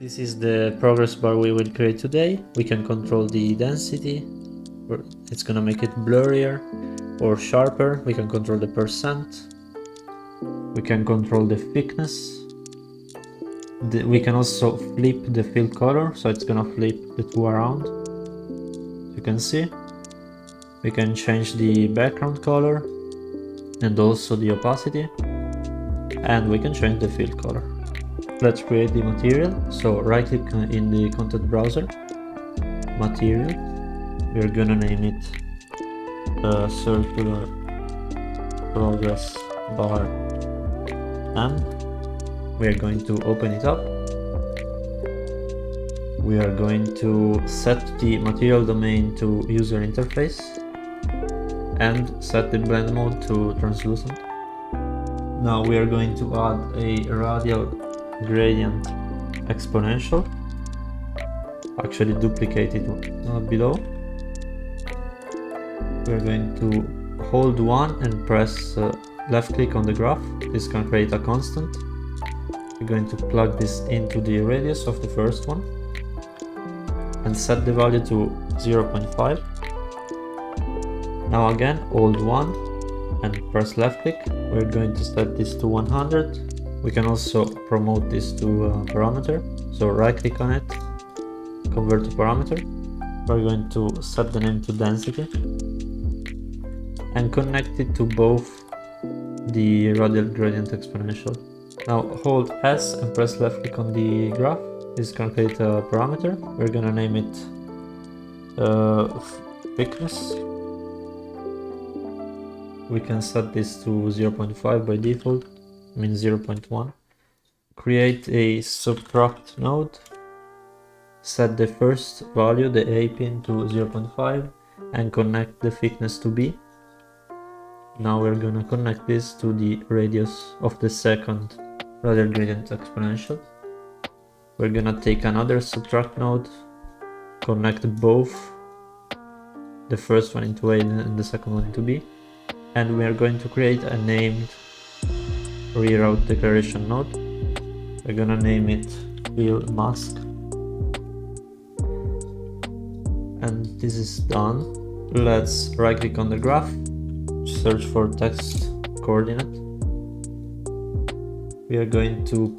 This is the progress bar we will create today. We can control the density, or it's gonna make it blurrier or sharper. We can control the percent. We can control the thickness. We can also flip the fill color, so it's gonna flip the two around. You can see. We can change the background color and also the opacity, and we can change the fill color. Let's create the material. So right click in the content browser, material. We're gonna name it circular progress bar, and we're going to open it up. We are going to set the material domain to user interface and set the blend mode to translucent. Now we are going to add a radial gradient exponential. Actually duplicate it below. We're going to hold 1 and press left click on the graph. This can create a constant. We're going to plug this into the radius of the first one and set the value to 0.5. Now again hold 1 and press left click. We're going to set this to 100. We can also promote this to a parameter. So right click on it, convert to parameter. We're going to set the name to density and connect it to both the radial gradient exponential. Now hold S and press left click on the graph. This can create a parameter. We're gonna name it thickness. We can set this to 0.5 by default, I mean 0.1. Create a subtract node. Set the first value, the A pin, to 0.5 and connect the thickness to B. Now we're gonna connect this to the radius of the second radial gradient exponential. We're gonna take another subtract node, connect both, the first one into A and the second one into B, and we are going to create a named reroute declaration node. We're gonna name it fill mask, and this is done. Let's right click on the graph, search for text coordinate. We are going to,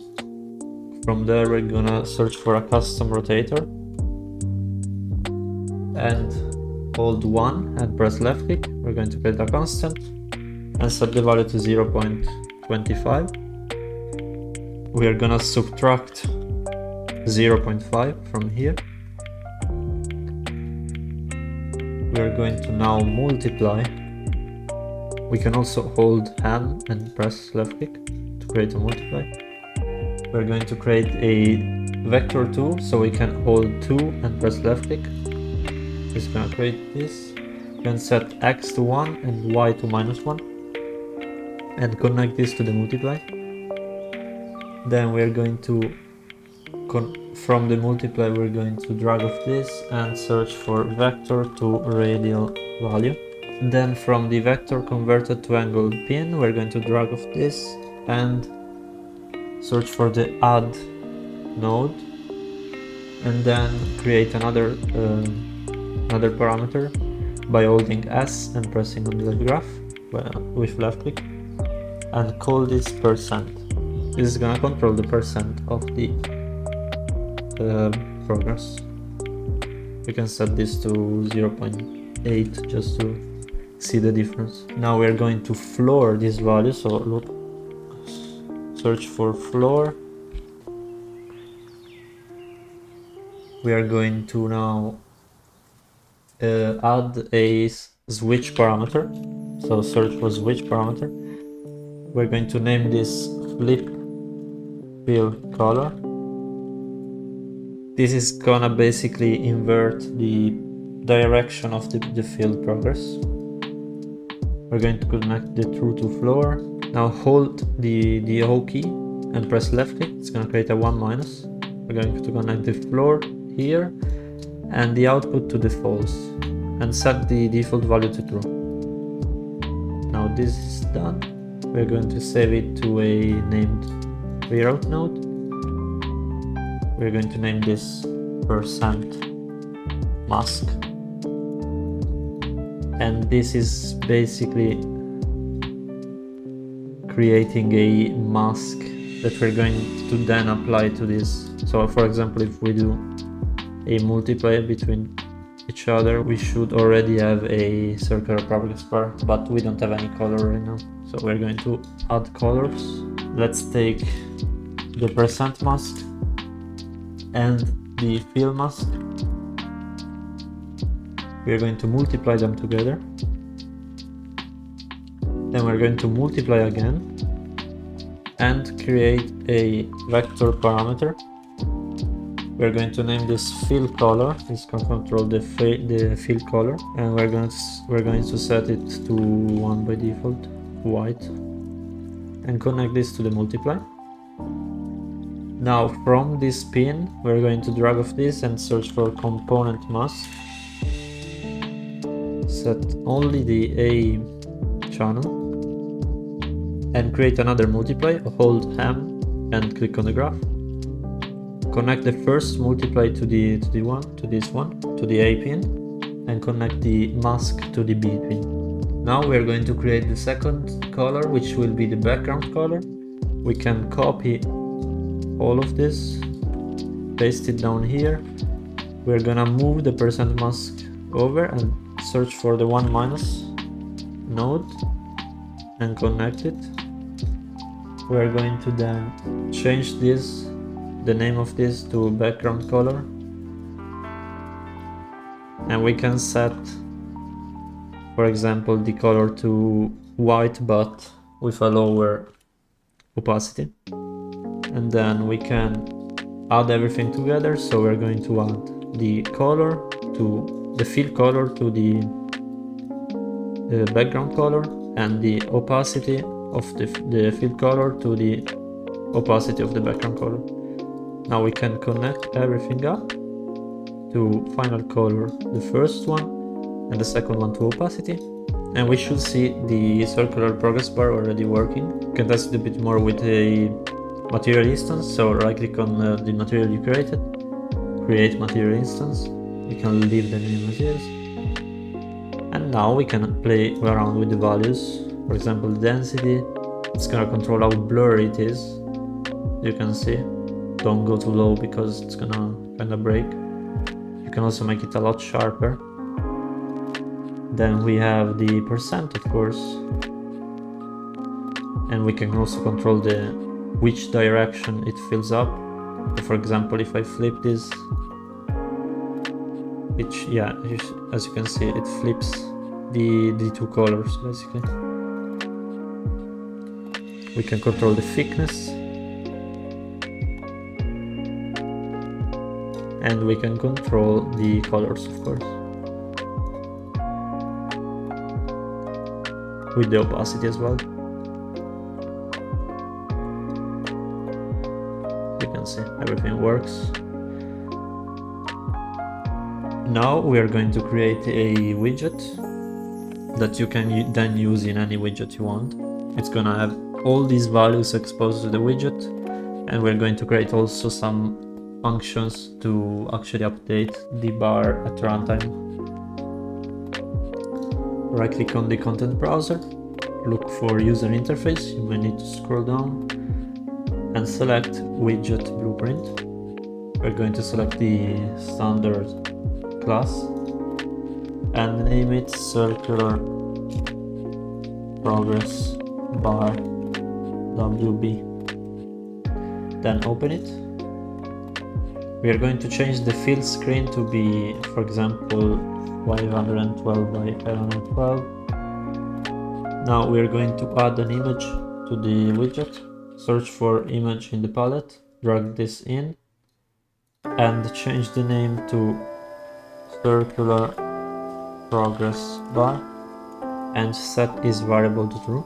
from there we're gonna search for a custom rotator and hold 1 and press left click. We're going to create a constant and set the value to 0.25. We are gonna subtract 0.5 from here. We are going to now multiply. We can also hold M and press left click to create a multiply. We're going to create a vector 2, so we can hold 2 and press left click. It's gonna create this. We can set X to 1 and Y to -1 and connect this to the multiply. Then we're going to, from the multiply, we're going to drag off this and search for vector to radial value. Then from the vector converted to angled pin, we're going to drag off this and search for the add node, and then create another parameter by holding S and pressing on the graph with left click, and call this percent. This is gonna control the percent of the progress. We can set this to 0.8 just to see the difference. Now we're going to floor this value, so look, search for floor. We are going to now add a switch parameter, so search for switch parameter. We're going to name this flip fill color. This is gonna basically invert the direction of the fill progress. We're going to connect the true to floor. Now hold the O key and press left click. It's gonna create a 1-. We're going to connect the floor here and the output to the false and set the default value to true. Now this is done. We're going to save it to a named reroute node. We're going to name this %mask. And this is basically creating a mask that we're going to then apply to this. So for example, if we do a multiplier between each other, we should already have a circular progress bar, but we don't have any color right now. So we're going to add colors. Let's take the %mask and the fill mask. We're going to multiply them together. Then we're going to multiply again and create a vector parameter. We're going to name this fill color. This can control the fill color, and we're going to set it to 1 by default, white, and connect this to the multiply. Now from this pin, we're going to drag off this and search for component mask. Set only the A channel and create another multiply. Hold M and click on the graph. Connect the first multiply to this one, to the A pin, and connect the mask to the B pin. Now we're going to create the second color, which will be the background color. We can copy all of this, paste it down here. We're gonna move the %mask over and search for the 1- node and connect it. We're going to then change this, the name of this, to background color, and we can set, for example, the color to white but with a lower opacity. And then we can add everything together. So we're going to add the color to the fill color to the background color, and the opacity of the fill color to the opacity of the background color. Now we can connect everything up to final color, the first one, and the second one to opacity. And we should see the circular progress bar already working. You can test it a bit more with a material instance. So right click on the material you created, create material instance. We can leave the name as is. And now we can play around with the values. For example, density, it's gonna control how blurry it is. You can see, don't go too low because it's gonna kinda break. You can also make it a lot sharper. Then we have the %, of course. And we can also control which direction it fills up. So for example, if I flip this, as you can see, it flips the two colors basically. We can control the thickness, and we can control the colors, of course, with the opacity as well. You can see everything works. Now we are going to create a widget that you can then use in any widget you want. It's gonna have all these values exposed to the widget, and we're going to create also some functions to actually update the bar at runtime. Right click on the content browser, look for user interface. You may need to scroll down and select widget blueprint. We're going to select the standard class and name it circular progress bar WB. Then open it. We are going to change the fill screen to be, for example, 512 by 512. Now we are going to add an image to the widget. Search for image in the palette, drag this in, and change the name to circular progress bar, and set this variable to true.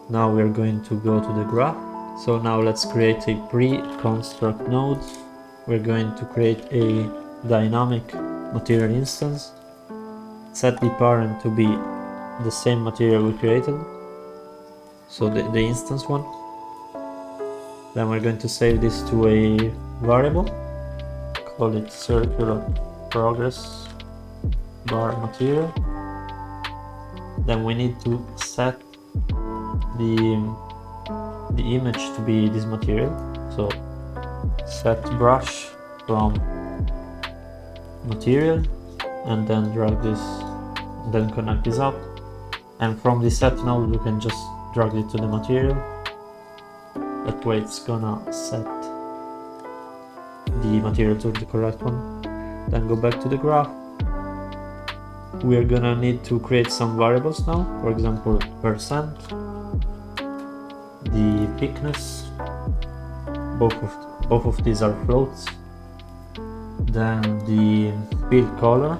Now we are going to go to the graph. So now let's create a pre-construct node. We're going to create a dynamic material instance. Set the parent to be the same material we created, so the instance one. Then we're going to save this to a variable, call it circular progress bar material. Then we need to set the image to be this material. So set brush from material, and then drag this, then connect this up. And from the set node we can just drag it to the material. That way it's gonna set the material to the correct one. Then go back to the graph. We are gonna need to create some variables now. For example, percent, the thickness, both of these are floats. Then the fill color,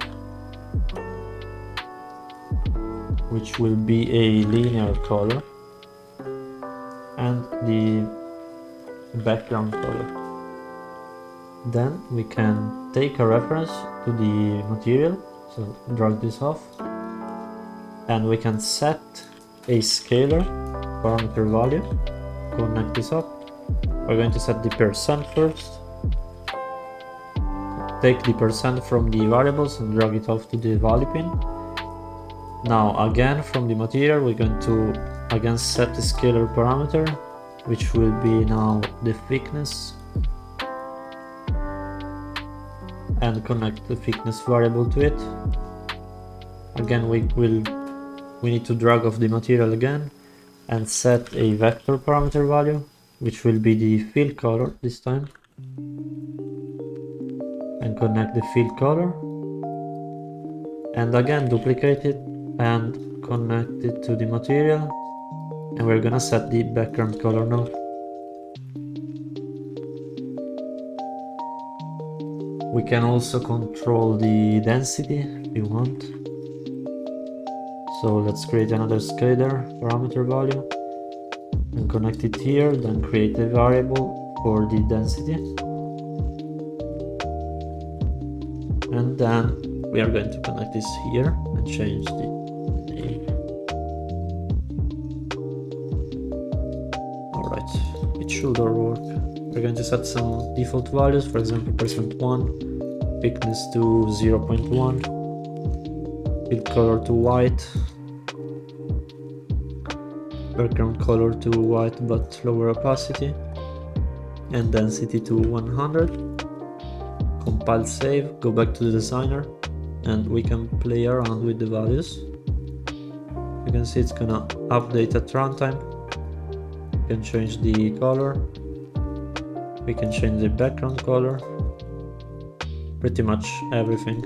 which will be a linear color, and the background color. Then we can take a reference to the material, so drag this off, and we can set a scalar parameter value, connect this up. We're going to set the percent first, take the percent from the variables and drag it off to the value pin. Now again from the material we're going to again set the scalar parameter, which will be now the thickness, and connect the thickness variable to it. Again we need to drag off the material again and set a vector parameter value, which will be the fill color this time, and connect the fill color, and again duplicate it and connect it to the material, and we're gonna set the background color now. We can also control the density if we want. So let's create another scalar parameter value and connect it here, then create a variable for the density. And then we are going to connect this here and change the name. Alright, it should all work. We're going to set some default values, for example %1, thickness to 0.1, fill color to white, background color to white but lower opacity, and density to 100. Compile, save, go back to the designer, and we can play around with the values. You can see it's gonna update at runtime. We can change the color, we can change the background color, pretty much everything,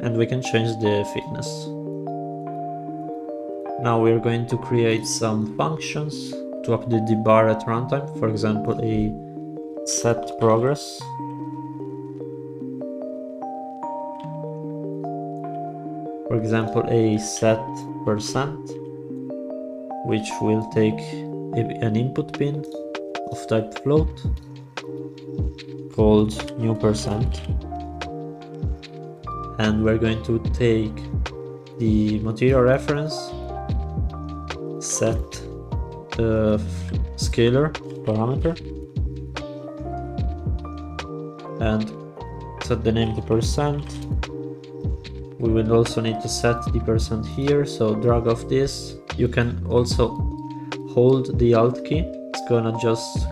and we can change the thickness. Now we're going to create some functions to update the bar at runtime. For example, a set progress, for example a set percent, which will take an input pin of type float called new percent, and we're going to take the material reference, set the scalar parameter, and set the name to percent. We will also need to set the percent here, so drag off this. You can also hold the Alt key. It's gonna just,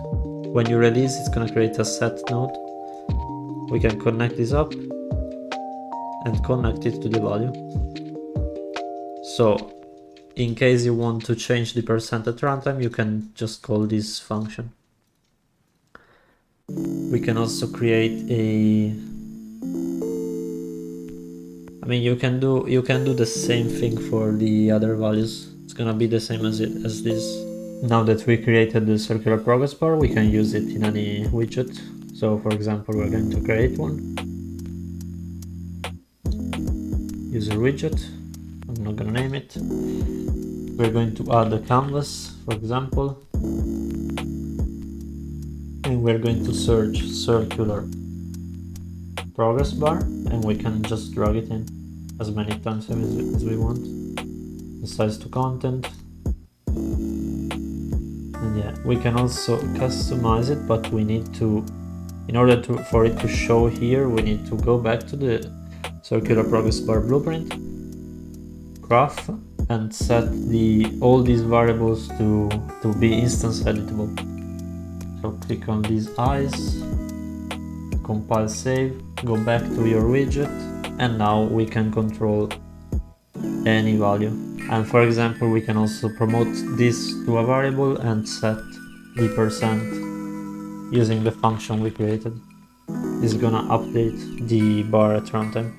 when you release, it's gonna create a set node. We can connect this up and connect it to the value. So in case you want to change the percent at runtime, you can just call this function. We can also create a, you can do the same thing for the other values. It's gonna be the same as this. Now that we created the circular progress bar, we can use it in any widget. So for example, we're going to create one. User widget. I'm not gonna name it. We're going to add a canvas, for example. And we're going to search circular progress bar, and we can just drag it in as many times as we want. The size to content, and yeah, We can also customize it, but we need to, in order for it to show here, we need to go back to the circular progress bar blueprint, graph, and set all these variables to be instance editable. So click on these eyes, compile, save, go back to your widget, and now we can control any value. And for example, we can also promote this to a variable and set the percent using the function we created. This is gonna update the bar at runtime.